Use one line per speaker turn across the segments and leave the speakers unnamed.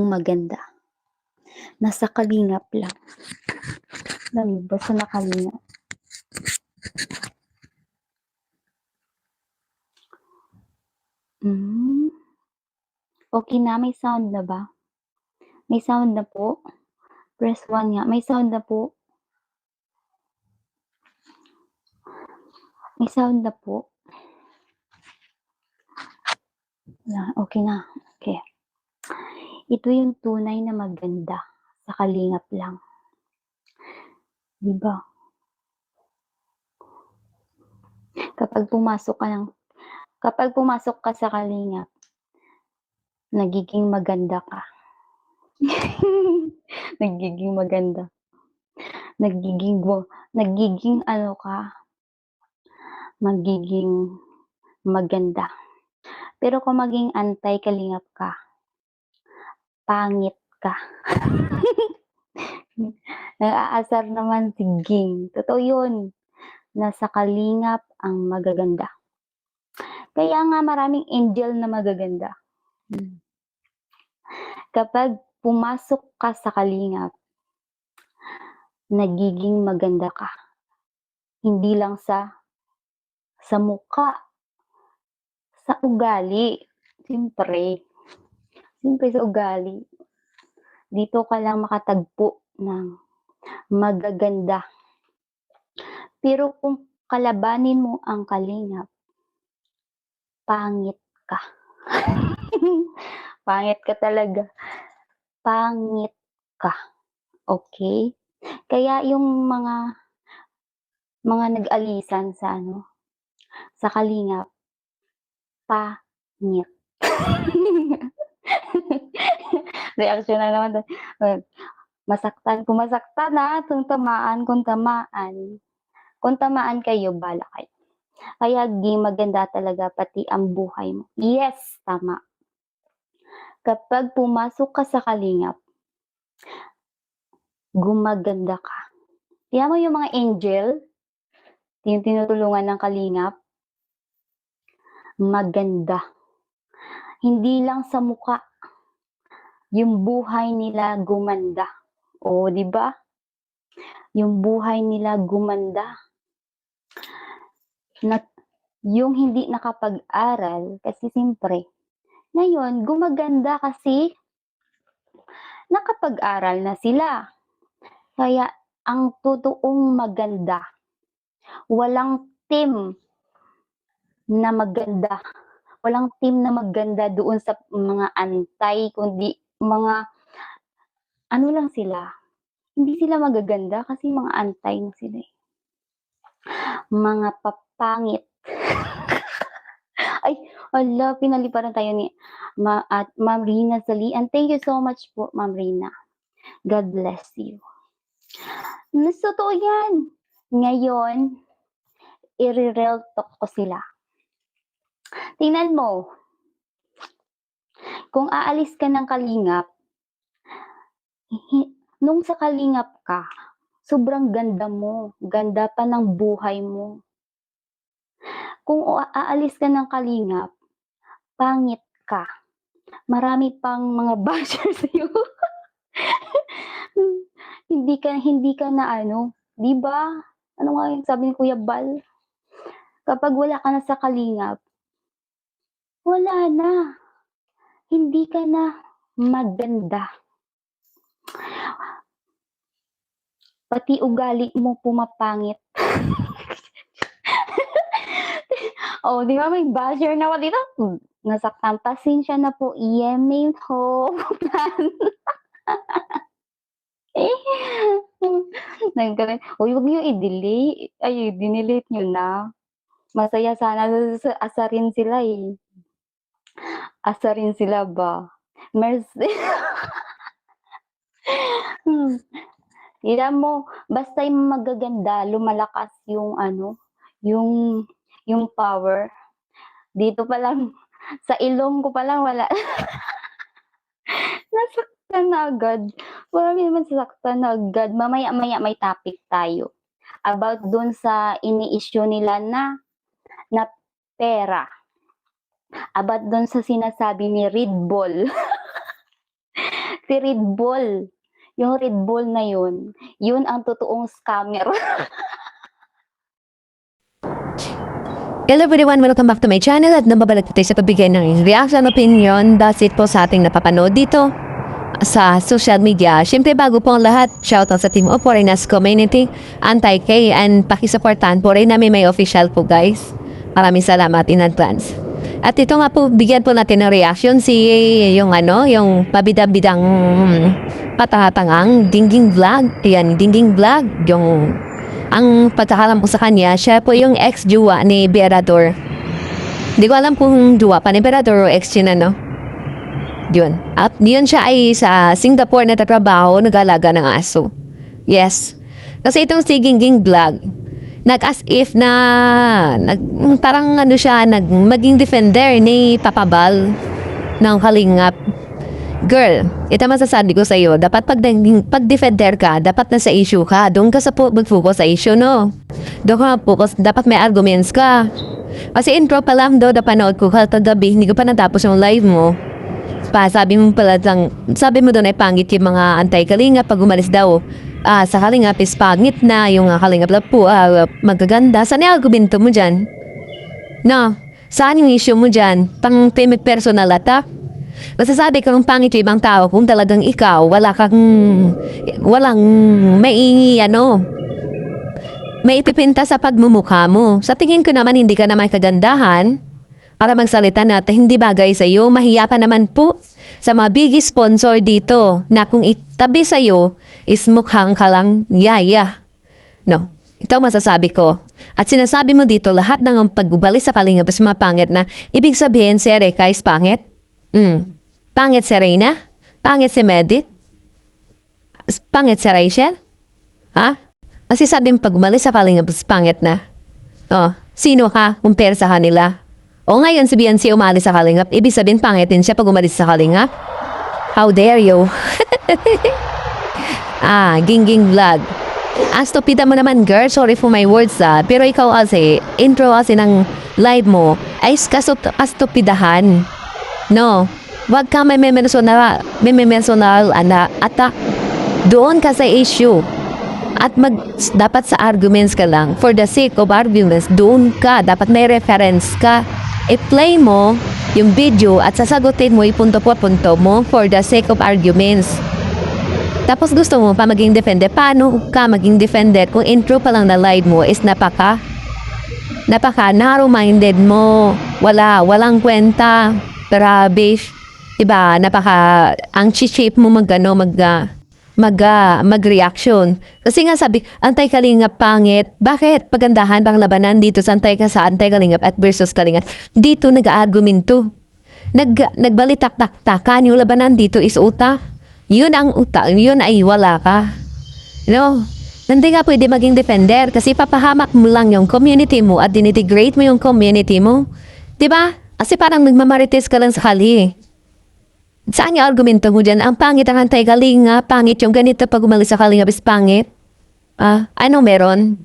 maganda. Nasa kalingap lang. Basta nakalingap. Okay na, may sound na ba? May sound na po? Press 1 nga. May sound na po? May sound na po? Okay na. Okay. Ito yung tunay na maganda sa kalingap lang. Diba? Kapag pumasok ka sa kalingap, nagiging maganda ka. Nagiging maganda. Nagiging ano ka, magiging maganda. Pero kung maging anti-kalingap ka, pangit ka. Nag-aasar naman si Ging. Totoo yun. Nasa kalingap ang magaganda. Kaya nga maraming angel na magaganda. Kapag pumasok ka sa kalingap, nagiging maganda ka. Hindi lang sa mukha, sa ugali. Siyempre sa ugali. Dito ka lang makatagpo ng magaganda. Pero kung kalabanin mo ang kalingap, pangit ka. Pangit ka talaga. Pangit ka. Okay? Kaya yung mga nag-alisan sa kalingap, pangit. Reaction na naman. Masaktan. Kung masaktan kung tamaan. Kung tamaan kayo, bala kayo. Kaya maganda talaga pati ang buhay mo. Yes, tama. Kapag pumasok ka sa kalingap, gumaganda ka. Tiyan mo yung mga angel, yung tinutulungan ng kalingap, maganda. Hindi lang sa mukha, yung buhay nila gumanda. O, di ba? Yung buhay nila gumanda. Yung hindi nakapag-aral, kasi siyempre, ngayon, gumaganda kasi nakapag-aral na sila. Kaya, ang totoong maganda, walang team na maganda. Walang team na maganda doon sa mga antay, kundi mga, ano lang sila, hindi sila magaganda kasi mga antay na sila. Mga papangit. Ay, ala, pinaliparan tayo ni Ma'am Rina Salian. Thank you so much po, Ma'am Rina. God bless you. Totoo yan. Ngayon, i-real talk ko sila. Tingnan mo, kung aalis ka ng kalingap, nung sa kalingap ka, sobrang ganda mo. Ganda pa ng buhay mo. Kung aalis ka ng kalingap, pangit ka. Marami pang mga basher sa'yo. Hindi ka na di ba? Ano nga yung sabi ni Kuya Bal? Kapag wala ka na sa kalingap, wala na. Hindi ka na maganda. Pati ugali mo pumapangit. Oh, di ba may basher na ako dito? Nasaktan. Pasensya na po. Yemay ho. Uy, huwag niyo i-delete. Ay, dinelete niyo na. Masaya sana asarin sila eh. Asarin sila ba? Mercy. Tignan mo, basta yung magaganda, lumalakas yung yung power. Dito pa lang, sa ilong ko pa lang wala. Nasaktan na agad. Marami naman sasaktan na agad. Mamaya-maya may topic tayo. About dun sa ini-issue nila na pera. About dun sa sinasabi ni Red Bull. Si Red Bull, yung Red Bull na yun ang totoong scammer.
Hello everyone, welcome back to my channel at nababalik tayo sa pagbigay ng reaction opinion. That's it po sa ating napapanood dito sa social media. Siyempre bago po ang lahat, shoutout sa Team of Foreigners Community, Anti-K, and pakisuportahan po rin namin may official po guys. Maraming salamat in advance. At ito nga po, bigyan po natin ng reaction si yung pabidang-bidang patahatangang Dingging Vlog. Ayan, Dingging Vlog, yung ang pagkakalam ko sa kanya, siya po yung ex-juwa ni Berador. Hindi ko alam kung juwa pa ni Berador o ex yun Yun. At yun siya ay sa Singapore na tatrabaho, nag-alaga ng aso. Yes. Kasi itong si Dingging Vlog, nag-as if na, parang maging defender ni Papa Bal ng Kalingap. Girl, ito masasabi ko sa iyo, dapat pag-defender ka, dapat nasa issue ka. Doon ka mag-focus sa issue, no? Doon ka focus, dapat may arguments ka. Kasi intro pa lang do, napanood ko kagabi, hindi ko pa natapos yung live mo. Sabi mo doon ay pangit yung mga anti-Kalingap pag umalis daw. Sa Kalingap is pangit na, yung Kalingap lang po, magaganda. Saan yung argumento mo dyan? No, saan yung issue mo dyan? Pang personal attack? Masasabi ko ng pangit yung ibang tao kung talagang ikaw, walang may ipipinta sa pagmumukha mo. Sa tingin ko naman hindi ka naman kagandahan para magsalita na hindi bagay sa iyo. Mahiya pa naman po sa mga big sponsor dito na kung itabi sa iyo is mukhang ka lang yaya. No, ito masasabi ko. At sinasabi mo dito lahat ng pagbubali sa Kalingap is mga pangit na ibig sabihin si Erika is pangit? Pangit si Reyna? Pangit si Medit? Pangit si Rachel? Ha? Kasi sabing pag umalis sa Kalingap, pangit na. Oh, sino ka compare sa kanila? O ngayon si Beyonce umalis sa Kalingap, ibig sabihin pangit din siya pag umalis sa Kalingap? How dare you? Gingging Vlog. Stupida mo naman girl, sorry for my words pero ikaw kasi, intro kasi ng live mo ay kastupidahan. No, wag ka may personal attack. Doon ka sa issue. At dapat sa arguments ka lang. For the sake of arguments, doon ka. Dapat may reference ka. I-play mo yung video at sasagutin mo punto po punto mo for the sake of arguments. Tapos gusto mo pa maging defender. Paano ka maging defender kung intro pa lang na live mo is napaka narrow-minded mo. Walang kwenta. Grabe, diba, ang cheap mo mag-reaction. Kasi nga sabi, anti-Kalingap pangit. Bakit? Pagandahan bang labanan dito sa anti-Kalingap at versus Kalingap. Dito nag-argumento. Nagbalitak-taktakan. Yung labanan dito is uta. Yun ang uta. Yun ay wala ka. Hindi ka pwede maging defender kasi papahamak mo lang yung community mo at dinidegrade mo yung community mo. Diba? Kasi parang nagmamarites ka lang sa kali. Saan yung argumento mo dyan? Ang pangit ang anti-Kalingap, pangit yung ganito pag umalis sa Kalingap is pangit. Ano meron?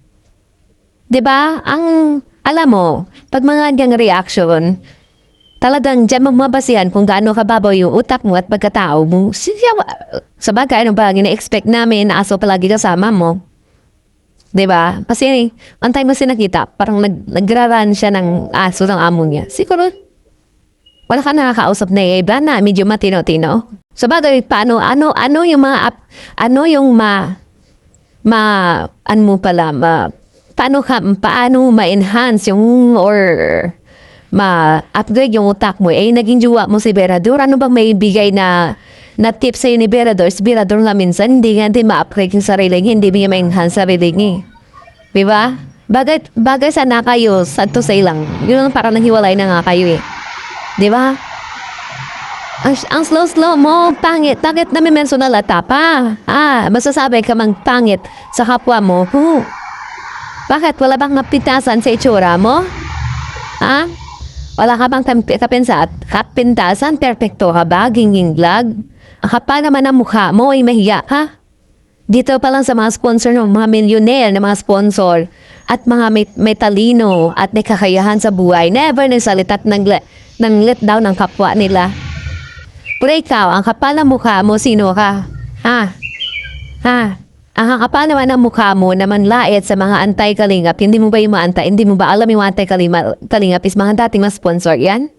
Diba? Alam mo, pag mga dyang reaction, talagang dyan mamabasihan kung gaano kababaw yung utak mo at pagkatao mo. Sa bagay, ano ba, gina-expect namin na aso palagi kasama mo. Diba? Kasi, antay mo sinakita, parang nagraran siya ng aso ng amo niya. Siguro, wala ka nakakausap na iba na medyo matino-tino. Sa bagay, paano ma-enhance yung, or ma-upgrade yung utak mo. Naging juwa mo si Berador. Ano bang may bigay na tips sa'yo ni Berador? Si Berador nga minsan, hindi ma-upgrade yung sarili niya, hindi niya ma-enhance sarili niya. Diba? Bagay sana kayo, santo say lang. Yun parang nanghiwalay na nga kayo Diba? Ang slow mo, pangit. Bakit na may personal ata pa? Masasabi ka mang pangit sa kapwa mo. Bakit? Wala bang kapintasan sa itsura mo? Wala ka bang kapintasan? Perfecto ka ba? Gingging Vlog? Ang kapal naman ang mukha mo ay mahiya ka. Dito pa lang sa mga sponsor ng mga millionaire na mga sponsor at mga may talino at may kakayahan sa buhay. Never nagsalita ng let down ng kapwa nila. Pero ikaw, ang kapal ng mukha mo, sino ka? Ha? Ha? Ang kapal naman ng mukha mo na manlait sa mga anti-kalingap, hindi mo ba yung mga hindi mo ba alam yung mga anti-kalingap is mga dating mga sponsor yan?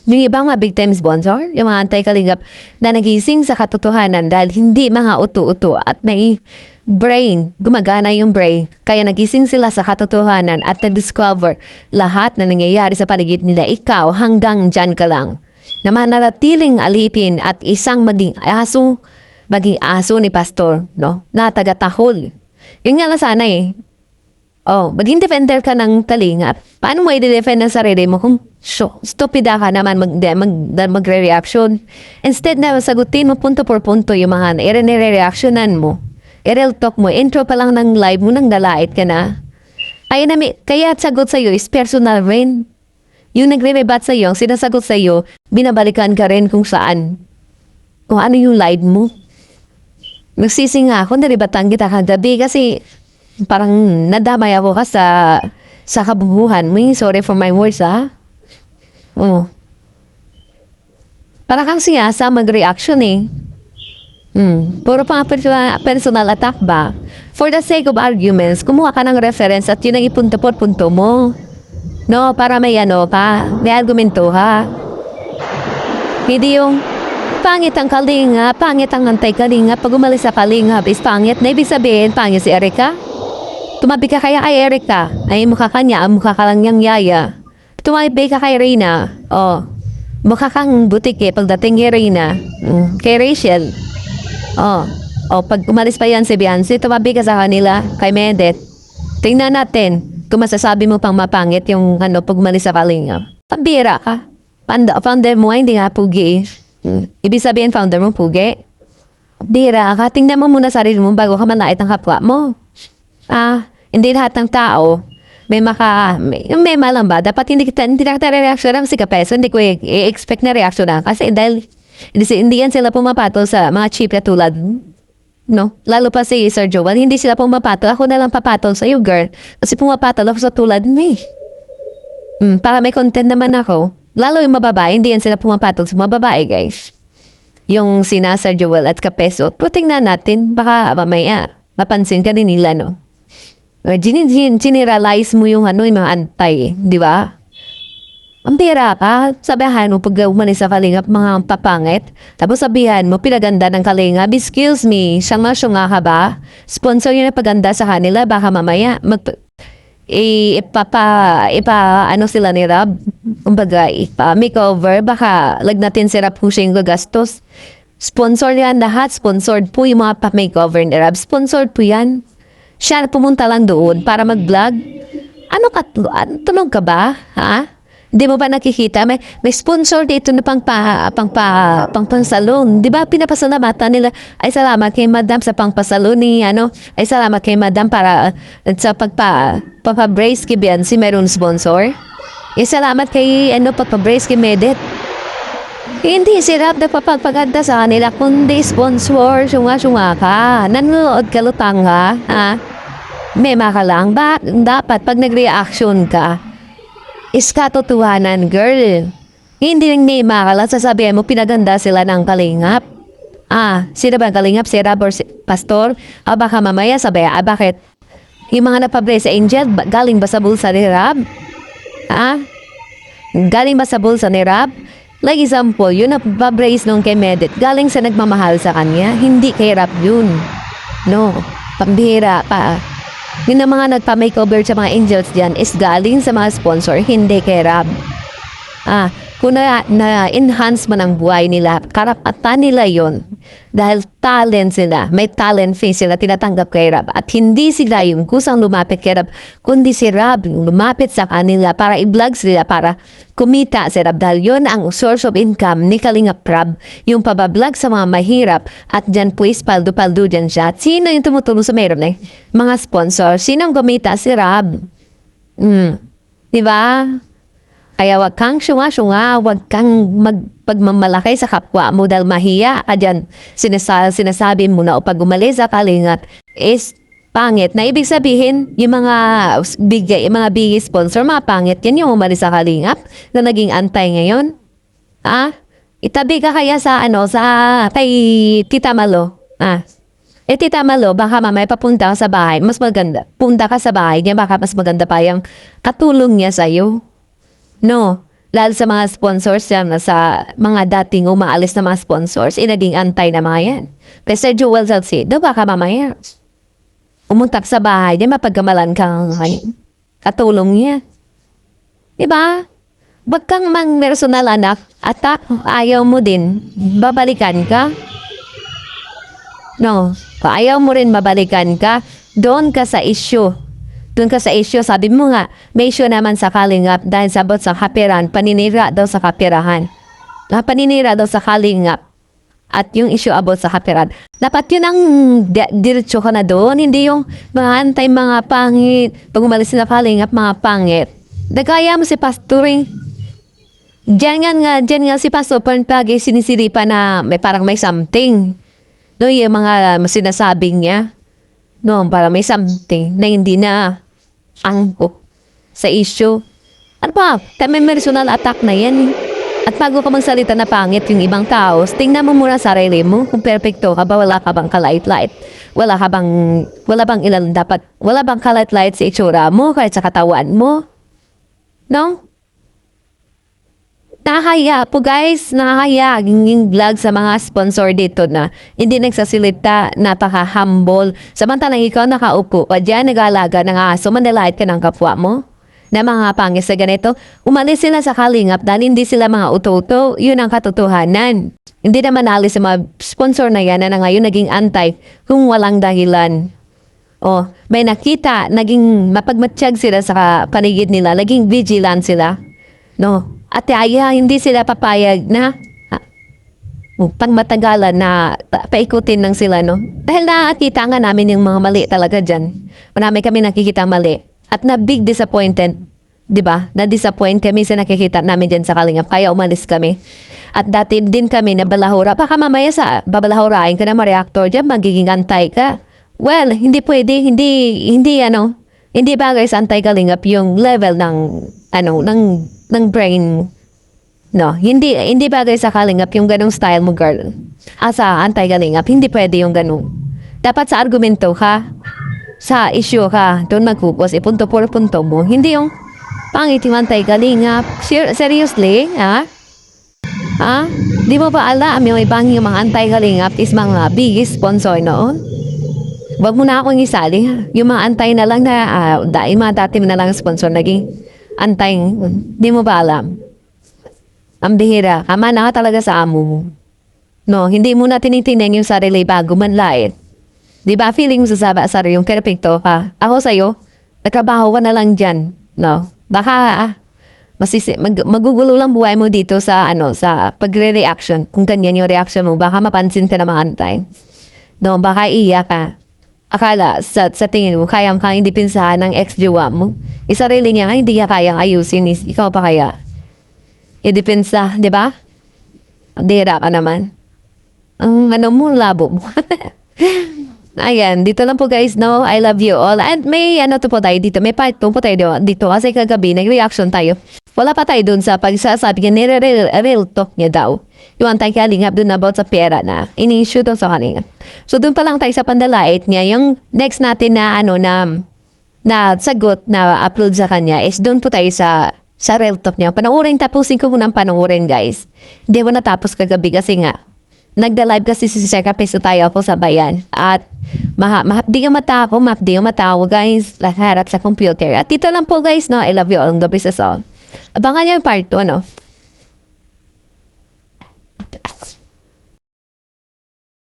Yung ibang mga big time sponsor, yung mga anti-kalingap na nagising sa katotohanan dahil hindi mga uto-uto at may brain, gumagana yung brain. Kaya nagising sila sa katotohanan at na-discover lahat na nangyayari sa paligid nila. Ikaw, hanggang dyan ka lang. Na mananatiling alipin at isang maging aso ni pastor, no? Na taga-tahol. Yun nga lang sana eh. Oh, maging defender ka ng kalingap. Paano mo i-defend ang sarili mo kung stupida ka naman magre-reaction? Instead na sagutin mo punto por punto yung mga nire-reactionan mo. I-real talk mo, intro pa lang ng live mo nang dalait ka na. Kaya sagot sa'yo is personal rin. Yung nagre-rebat sa'yo, ang sinasagot sa'yo, binabalikan ka rin kung saan. Kung ano yung live mo. Nagsisi nga ako, naribatan kita kagabi kasi parang nadamay ako ka sa kabubuhan mo. Sorry for my words, ha? Oh. Para kang siyasa mag-reaction eh. Puro pang personal attack ba? For the sake of arguments, kumuha ka ng reference at yun ang ipunto-punto mo. No, para may may argumento ha. Hindi yung pangit ang kalingap, pangit ang antay-kalingap, pag umalis sa kalingap is pangit, na ibig sabihin, pangit si Erica? Tumabi ka kaya kay Erica, ay mukha ka niya, mukha ka lang niyang yaya. Tumabi ka kay Reyna, mukha kang butike pagdating kay Reyna, kay Rachel. Pag umalis pa yan si Beyonce, tumabi ka sa kanila, kay Medet. Tingnan natin, kung masasabi mo pang mapangit yung pag umalis sa kalingap. Pambira ka. Founder mo hindi nga pugi. Ibig sabihin, founder mo pugi. Bira ka. Tingnan mo muna sarili mo bago ka manlait ng kapwa mo. Hindi lahat ng tao may malam ba? Dapat hindi na kita reaksyon ng si Kapeso. Hindi ko i-expect na reaksyon na. Kasi dahil hindi yan sila pumapatol sa mga cheap na tulad. No? Lalo pa si Sir Joel, hindi sila pumapatol. Ako na lang papatol sa iyo, girl. Kasi pumapatol ako sa tulad mo eh. Para may content naman ako. Lalo yung mababae, hindi yan sila pumapatol sa mga babae, guys. Yung sina Sir Joel at Kapeso, tingnan natin, baka mamaya, mapansin ka din nila, no? Generalize mo yung yung mga antay, di ba? Ang pera ka, sabihan mo pag umalis sa kalingap, mga papangit. Tapos sabihan mo, pinaganda ng kalingap, excuse me, syanga ka ba? Sponsor yun na paganda sa kanila, baka mamaya, sila ni Rob, kumbaga, makeover, baka lagnatin si Rob Hushing gastos. Sponsor yan lahat, sponsored po yung mga pa-makeover ni Rob, sponsored po yan. Siya pumunta lang doon para mag-vlog. Tunog ka ba? Ha? Hindi mo ba nakikita? May sponsor dito na pang salon. Di ba pinapasalamatan nila? Ay salamat kay Madam sa pangpasalon ni Ay salamat kay Madam para sa pagpa-brace kay Beyonce meron sponsor. Ay salamat kay pagpa-brace kay Medet. Hindi si Rap nagpapagpaganda sa kanila kundi sponsor. Sunga ka. Nanonood ka lutang ha? Mema ka lang. Dapat pag nag-reaction ka is katotohanan, girl. Hindi nang nema ka lang, sasabihin mo, pinaganda sila ng kalingap. Sino ba ang kalingap? Si Rab or si Pastor? Baka mamaya sabi, bakit? Yung mga napabrace sa Angel, galing ba sa bulsa ni Rab? Galing ba sa bulsa ni Rab? Like example, yun napabrace nung kay Medet, galing sa nagmamahal sa kanya, hindi kay Rab yun. No, pambihira pa. Yung na mga nagpa-makeover sa mga angels dyan is galing sa mga sponsor, hindi kay Rab. Kung na-enhance man ang buhay nila, karapatan nila yon dahil talent sila, may talent fee sila tinatanggap kay Rab. At hindi sila yung kusang lumapit kay Rab, kundi si Rab yung lumapit sa kanila para i-vlog sila, para kumita si Rab. Dahil yun ang source of income ni Kalingap Rab, yung pabablog sa mga mahirap. At dyan pues, paldo-paldo dyan siya. At sino yung tumutulong sa mayroon eh? Mga sponsor. Sinong gumita? Si Rab. Diba? Kaya wag kang syunga-syunga, wag kang pagmamalaki sa kapwa mo dahil mahiya ka dyan. Sinasabi mo na o pag umalis sa kalingap is pangit. Na ibig sabihin, yung mga big sponsor, mga pangit yan yung umalis sa kalingap na naging antay ngayon. Itabi ka kaya sa kay Tita Malo. Tita Malo, baka mamaya papunta ka sa bahay, mas maganda. Punta ka sa bahay niya, baka mas maganda pa yung katulong niya sa'yo. No, lalo sa mga sponsors yan, sa mga dating umaalis na mga sponsors, naging antay na mga yan. Pero Sir Joel Salcido, baka mamaya, umuntak sa bahay niya, mapagkamalan kang katulong niya. Diba? Wag kang mang personal anak, at ayaw mo din, babalikan ka. No, ayaw mo rin mabalikan ka, doon ka sa issue. Doon ka sa issue, sabi mo nga, may issue naman sa Kalingap dahil sabot sa kapiran, paninira daw sa kapirahan. Paninira daw sa Kalingap. At yung issue about sa kapiran. Dapat yun ang diretso ka na doon, hindi yung mga antay mga pangit. Pag umalis na Kalingap, mga pangit. Nagkaya mo si pastoring. Diyan nga si Pastor pag sinisiripa na parang may something. No, yung mga sinasabing niya. No, parang may something na hindi na angko sa issue. Ano pa? May personal attack na yan. At bago ka magsalita na pangit yung ibang tao, tingnan mo muna sarili mo kung perfecto ka ba, wala ka bang kalait-lait. Wala bang kalait-lait sa itsura mo kahit sa katawan mo. No? Nakakaya po guys, nakakaya yung vlog sa mga sponsor dito na hindi nagsasilita, napaka-humble. Samantalang ikaw nakaupo, o dyan nag-aalaga ng aso, manalait ka ng kapwa mo. Na mga pangis sa ganito, umalis sila sa Kalingap dahil hindi sila mga uto-uto, yun ang katotohanan. Hindi naman alis sa mga sponsor na yan na ngayon naging antay kung walang dahilan. O, may nakita, naging mapagmatsyag sila sa paligid nila, naging vigilant sila. No, at hindi sila papayag na pang matagalan na paikutin lang sila, no? Dahil nakakita nga namin yung mga mali talaga dyan. Marami kami nakikita mali. At na big disappointed, di ba? Na-disappoint kami sa nakikita namin dyan sa Kalingap. Kaya umalis kami. At dati din kami na balahura. Baka mamaya sa babalahurain ka na ma-reactor dyan, magiging antay ka. Well, hindi pwede. Hindi bagay sa antay-Kalingap yung level ng brain. No, hindi bagay sa Kalingap yung ganong style mo, girl. Sa antay-Kalingap, hindi pwede yung ganong. Dapat sa argumento ka, sa issue ka, doon magfocus, punto por punto mo. Hindi yung pangit yung antay-Kalingap. Seriously, Di mo ba alam yung ibang yung mga antay-Kalingap is mga big sponsor noon? Wag mo na akong isali. Yung mga antay na lang na, mga dati na lang sponsor, naging antay. Di mo ba alam? Ang bihira. Ama na ka talaga sa amo mo. No, hindi mo na tinitingnan yung sarili bago man lait. Di ba, feeling mo sa sarili yung perfecto ka. Ako sa'yo, nagtrabaho ka na lang dyan. No? Baka, magugulo lang buhay mo dito sa pagre-reaction. Kung ganyan yung reaction mo, baka mapansin ka na mga antay. No, baka iiyak ka. Akala, sa tingin mo, kayang kang indipinsahan ng ex-jowa mo. Isarili niya nga, hindi niya kayang ayusin. Ikaw pa kaya? Idipinsa, di ba? Dira ka naman. Ang labo mo. Ayan, dito lang po guys, no? I love you all. And may po tayo dito. May part 2 po tayo dito. Kasi kagabi, nag-reaction tayo. Wala pa tayo dun sa pagsasabi niya, nire-real talk niya daw. Yung antay Kalingap dun about sa pera na ini-issue dun sa Kalingap. So dun pa lang tayo sa pandalait niya. Yung next natin na na sagot na upload sa kanya is dun po tayo sa real talk niya. Panoorin, tapusin ko muna ang panoorin guys. Hindi mo natapos kagabi kasi nga nagda-live kasi si Sir Kapeso tayo ako sa bayan. At mahapdi ang mata ko guys. Harap sa computer. At dito lang po guys, no? I love you all. God bless us all. Abangan niyo yung part 2, no?